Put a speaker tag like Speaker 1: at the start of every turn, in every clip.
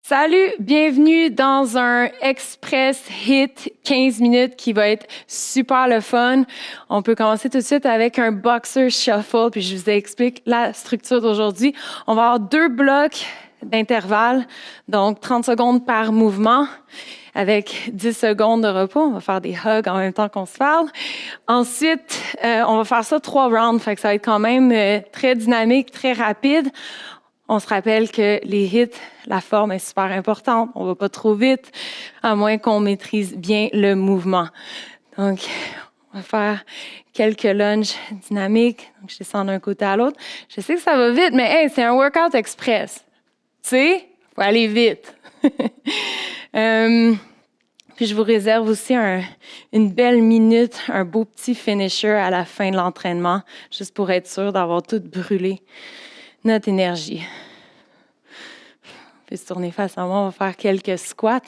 Speaker 1: Salut, bienvenue dans un Express Hit 15 minutes qui va être super le fun. On peut commencer tout de suite avec un Boxer Shuffle, puis je vous explique la structure d'aujourd'hui. On va avoir 2 blocs d'intervalle, donc 30 secondes par mouvement, avec 10 secondes de repos. On va faire des hugs en même temps qu'on se parle. Ensuite, on va faire ça 3 rounds, fait que ça va être quand même très dynamique, très rapide. On se rappelle que les hits, la forme est super importante. On va pas trop vite, à moins qu'on maîtrise bien le mouvement. Donc, on va faire quelques lunges dynamiques. Donc, je descends d'un côté à l'autre. Je sais que ça va vite, mais hey, c'est un workout express. Tu sais, faut aller vite. Puis je vous réserve aussi une belle minute, un beau petit finisher à la fin de l'entraînement, juste pour être sûr d'avoir tout brûlé notre énergie. On peut se tourner face à moi, on va faire quelques squats.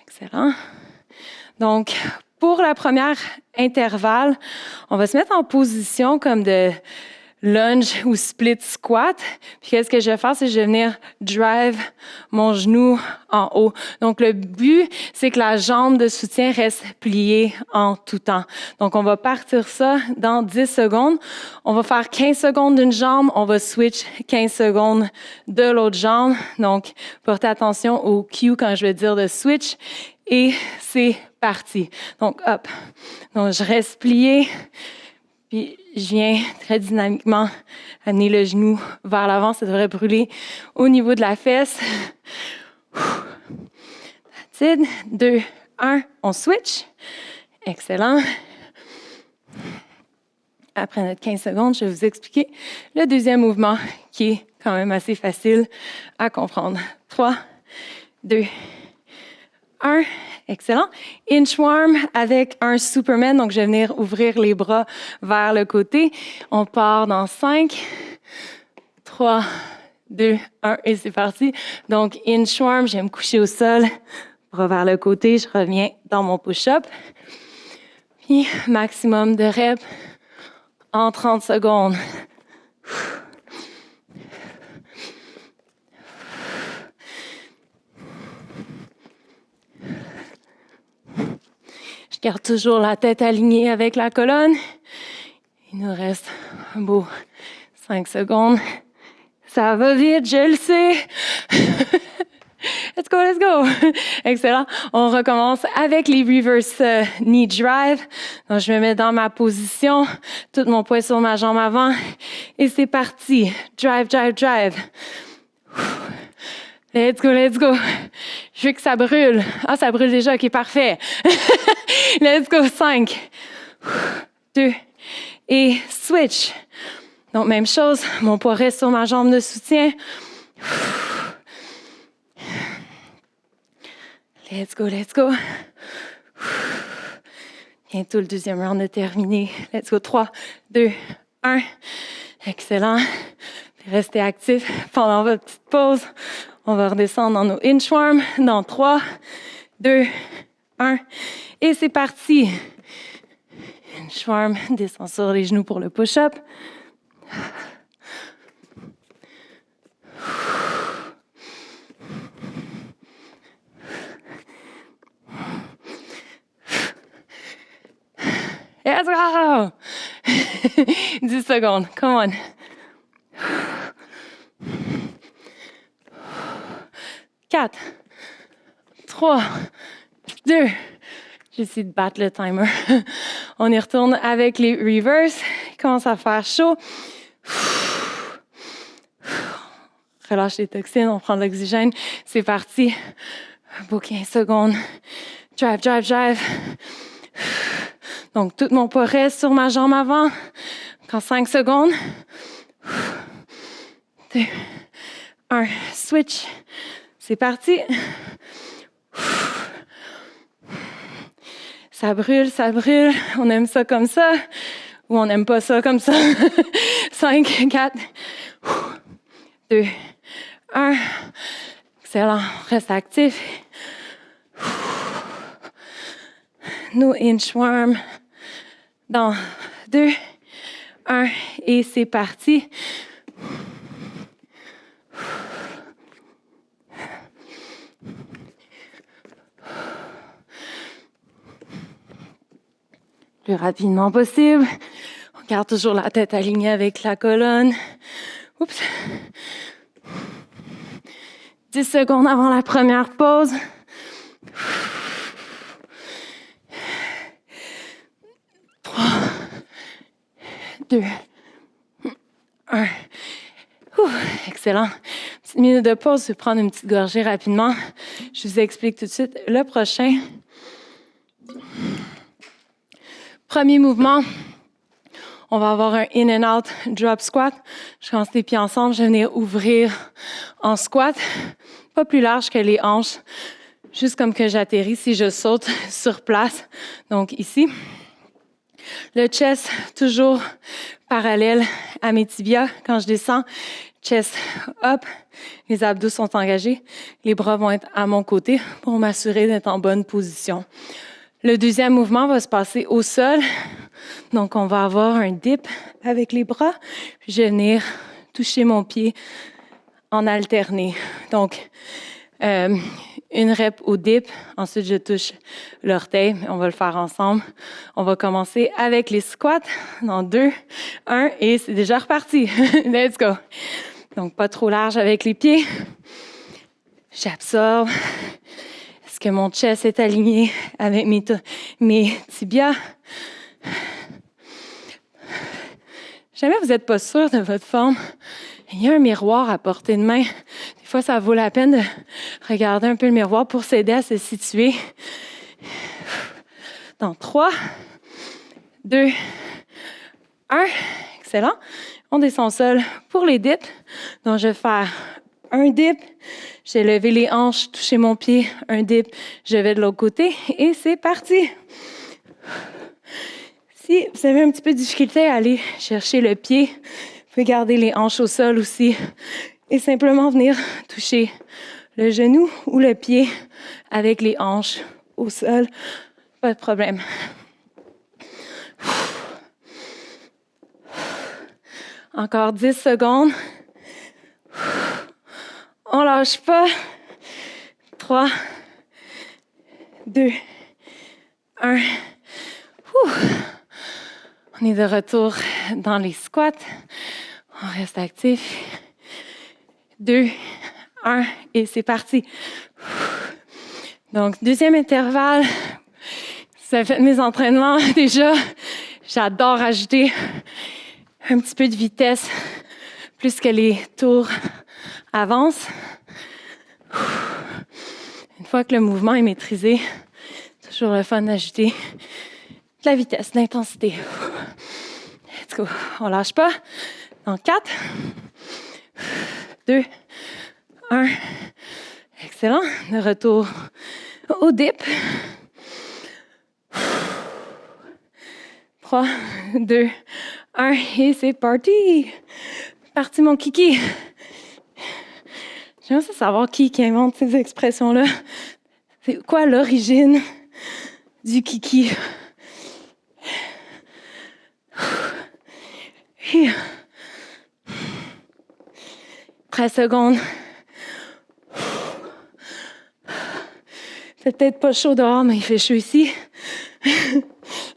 Speaker 1: Excellent. Donc, pour la première intervalle, on va se mettre en position comme de lunge ou split squat. Puis qu'est-ce que je vais faire, c'est que je vais venir drive mon genou en haut. Donc le but, c'est que la jambe de soutien reste pliée en tout temps. Donc on va partir ça dans 10 secondes. On va faire 15 secondes d'une jambe, on va switch 15 secondes de l'autre jambe. Donc portez attention au cue quand je vais dire de switch. Et c'est parti. Donc hop. Donc je reste plié. Puis, je viens très dynamiquement amener le genou vers l'avant. Ça devrait brûler au niveau de la fesse. That's it. 2, 1, on switch. Excellent. Après notre 15 secondes, je vais vous expliquer le deuxième mouvement qui est quand même assez facile à comprendre. 3, 2, 1. Excellent. Inchworm avec un Superman. Donc, je vais venir ouvrir les bras vers le côté. On part dans 5, 3, 2, 1 et c'est parti. Donc, inchworm, je vais me coucher au sol, bras vers le côté. Je reviens dans mon push-up. Puis, maximum de reps en 30 secondes. Je garde toujours la tête alignée avec la colonne. Il nous reste un beau 5 secondes. Ça va vite, je le sais. Let's go, let's go. Excellent. On recommence avec les reverse knee drive. Donc, je me mets dans ma position, tout mon poids sur ma jambe avant. Et c'est parti. Drive, drive, drive. Let's go, let's go. Je veux que ça brûle. Ah, ça brûle déjà. OK, parfait. Let's go. 5, 2, et switch. Donc, même chose. Mon poids reste sur ma jambe de soutien. Let's go, let's go. Bientôt le deuxième round est terminé. Let's go. 3, 2, 1. Excellent. Restez actifs pendant votre petite pause. On va redescendre dans nos inchworms dans 3, 2, 1. Et c'est parti. Inchworm, descend sur les genoux pour le push-up. Let's go! 10 secondes. Come on. 4, 3, 2. J'essaie de battre le timer. On y retourne avec les reverse. Il commence à faire chaud. Relâche les toxines, on prend de l'oxygène. C'est parti. Un beau 15 secondes. Drive, drive, drive. Donc, tout mon poids reste sur ma jambe avant. Encore 5 secondes. 2, 1. Switch. C'est parti. Ça brûle, ça brûle. On aime ça comme ça ou on n'aime pas ça comme ça. 5, 4, 2, 1. Excellent. Reste actif. Nos inchworms dans 2, 1 et c'est parti. Le plus rapidement possible. On garde toujours la tête alignée avec la colonne. Oups. 10 secondes avant la première pause. 3, 2, 1. Excellent. Petite minute de pause, je vais prendre une petite gorgée rapidement. Je vous explique tout de suite le prochain. Premier mouvement, on va avoir un in and out drop squat. Je commence les pieds ensemble, je vais venir ouvrir en squat, pas plus large que les hanches, juste comme que j'atterris si je saute sur place. Donc ici, le chest toujours parallèle à mes tibias. Quand je descends, chest up, les abdos sont engagés, les bras vont être à mon côté pour m'assurer d'être en bonne position. Le deuxième mouvement va se passer au sol. Donc, on va avoir un dip avec les bras. Puis, je vais venir toucher mon pied en alterné. Donc, une rep au dip. Ensuite, je touche l'orteil. On va le faire ensemble. On va commencer avec les squats. Dans 2, 1 et c'est déjà reparti. Let's go. Donc, pas trop large avec les pieds. J'absorbe. Est-ce que mon chest est aligné avec mes tibias? Jamais vous n'êtes pas sûr de votre forme. Il y a un miroir à portée de main. Des fois, ça vaut la peine de regarder un peu le miroir pour s'aider à se situer. Dans 3, 2, 1. Excellent. On descend au sol pour les dips. Donc, je vais faire un dip. Je vais lever les hanches, toucher mon pied. Un dip. Je vais de l'autre côté. Et c'est parti. Si vous avez un petit peu de difficulté à aller chercher le pied, vous pouvez garder les hanches au sol aussi et simplement venir toucher le genou ou le pied avec les hanches au sol. Pas de problème. Encore 10 secondes. On lâche pas. 3, 2, 1. On est de retour dans les squats. On reste actif. 2, 1 et c'est parti. Donc, deuxième intervalle. Vous avez fait mes entraînements déjà. J'adore ajouter un petit peu de vitesse plus que les tours avancent. Une fois que le mouvement est maîtrisé, toujours le fun d'ajouter de la vitesse, de l'intensité. Let's go. On lâche pas. Dans 4, 2, 1. Excellent. De retour au dip. 3, 2, 1. Et c'est parti. Parti mon kiki. J'aimerais savoir qui invente ces expressions-là. C'est quoi l'origine du kiki? 13 secondes. C'est peut-être pas chaud dehors, mais il fait chaud ici.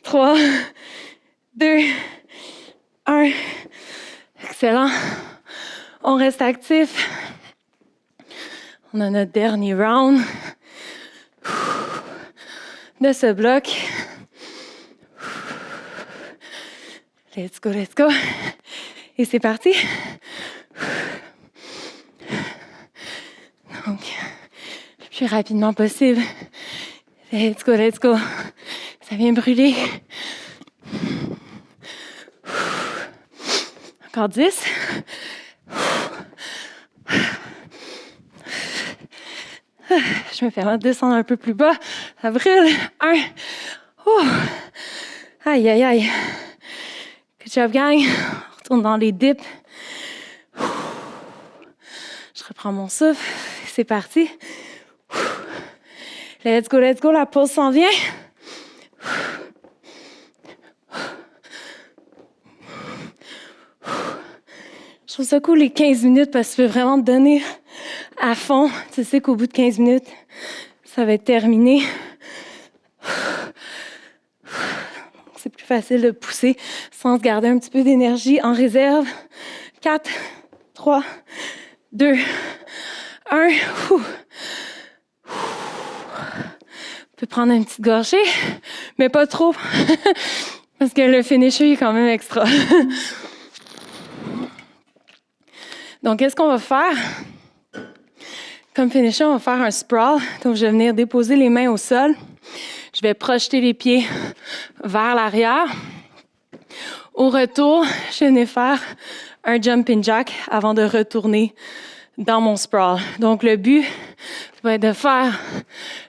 Speaker 1: 3, 2, 1. Excellent. On reste actif. On a notre dernier round de ce bloc. Let's go, let's go. Et c'est parti. Donc, le plus rapidement possible. Let's go, let's go. Ça vient brûler. Encore 10. Je me permets de descendre un peu plus bas. Ça brûle. 1. Aïe, aïe, aïe. Good job, gang. On retourne dans les dips. Je reprends mon souffle. C'est parti. Let's go, let's go. La pause s'en vient. Je trouve ça cool les 15 minutes parce que tu peux vraiment te donner à fond. Tu sais qu'au bout de 15 minutes, ça va être terminé. C'est plus facile de pousser sans se garder un petit peu d'énergie en réserve. 4, 3, 2, 1. On peut prendre une petite gorgée, mais pas trop, parce que le finisher est quand même extra. Donc, qu'est-ce qu'on va faire? Comme finisher, on va faire un sprawl. Donc, je vais venir déposer les mains au sol. Je vais projeter les pieds vers l'arrière. Au retour, je vais venir faire un jumping jack avant de retourner dans mon sprawl. Donc, le but va être de faire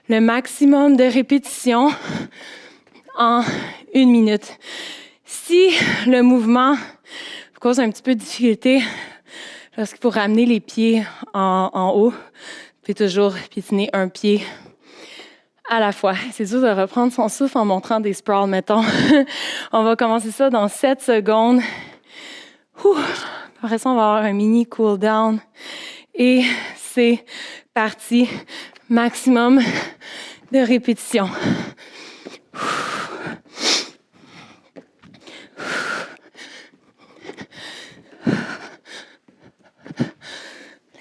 Speaker 1: le maximum de répétitions en 1 minute. Si le mouvement vous cause un petit peu de difficulté, lorsqu'il faut ramener les pieds en haut, vous pouvez toujours piétiner un pied à la fois. C'est dur de reprendre son souffle en montrant des sprawls, mettons. On va commencer ça dans 7 secondes. Après ça, on va avoir un mini cool down. Et c'est parti. Maximum de répétitions.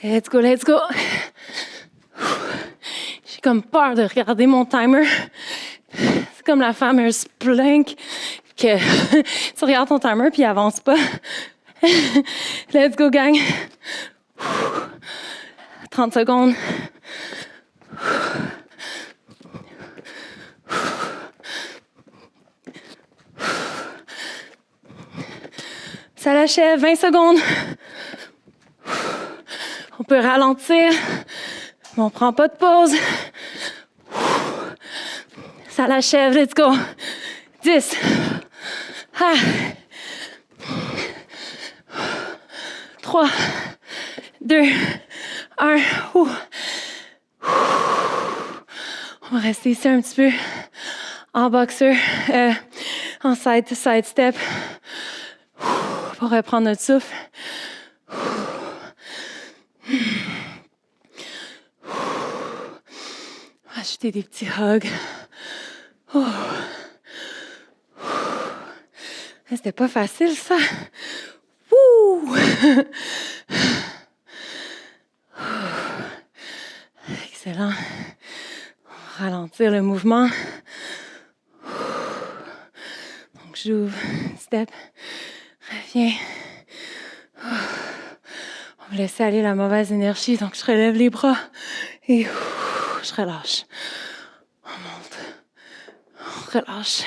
Speaker 1: Let's go, let's go. J'ai comme peur de regarder mon timer. C'est comme la fameuse plank que tu regardes ton timer puis il avance pas. Let's go, gang. 30 secondes. Ça l'achève, 20 secondes. On peut ralentir, mais on prend pas de pause. Ça l'achève, let's go. 10. 3, 2, 1. On va rester ici un petit peu en boxer, en side-to-side step pour reprendre notre souffle. Ajouter des petits hugs. C'était pas facile, ça. Excellent. On va ralentir le mouvement. Donc, j'ouvre, step, reviens. On va laisser aller la mauvaise énergie. Donc, je relève les bras et je relâche. On monte. On relâche.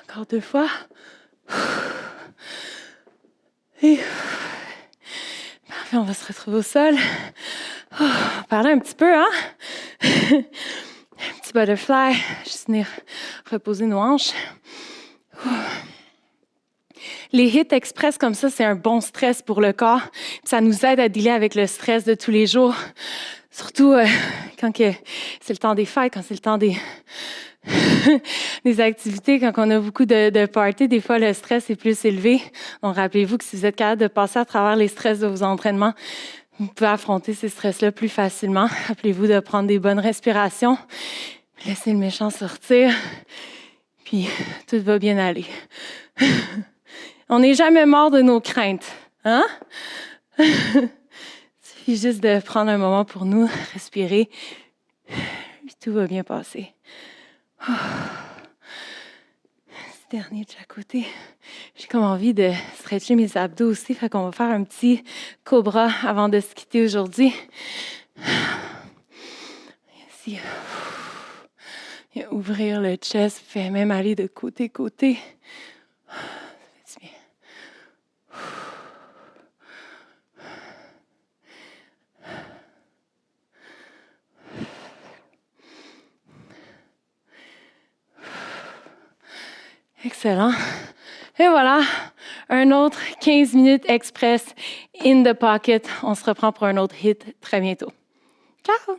Speaker 1: Encore 2 fois. Et parfait, on va se retrouver au sol. On va parler un petit peu, hein? Un petit butterfly. Juste venir reposer nos hanches. Les hits express comme ça, c'est un bon stress pour le corps. Ça nous aide à dealer avec le stress de tous les jours. Surtout quand c'est le temps des fêtes, quand c'est le temps des activités, quand on a beaucoup de parties, des fois le stress est plus élevé. Donc rappelez-vous que si vous êtes capable de passer à travers les stress de vos entraînements, vous pouvez affronter ces stress-là plus facilement. Rappelez-vous de prendre des bonnes respirations, laisser le méchant sortir, puis tout va bien aller. On n'est jamais mort de nos craintes, hein? Il suffit juste de prendre un moment pour nous, respirer, puis tout va bien passer. Ce dernier de chaque côté. J'ai comme envie de stretcher mes abdos aussi, fait qu'on va faire un petit cobra avant de se quitter aujourd'hui. Ici. Et ouvrir le chest, fait même aller de côté. Ça fait du bien. Excellent. Et voilà, un autre 15 minutes express in the pocket. On se reprend pour un autre hit très bientôt. Ciao!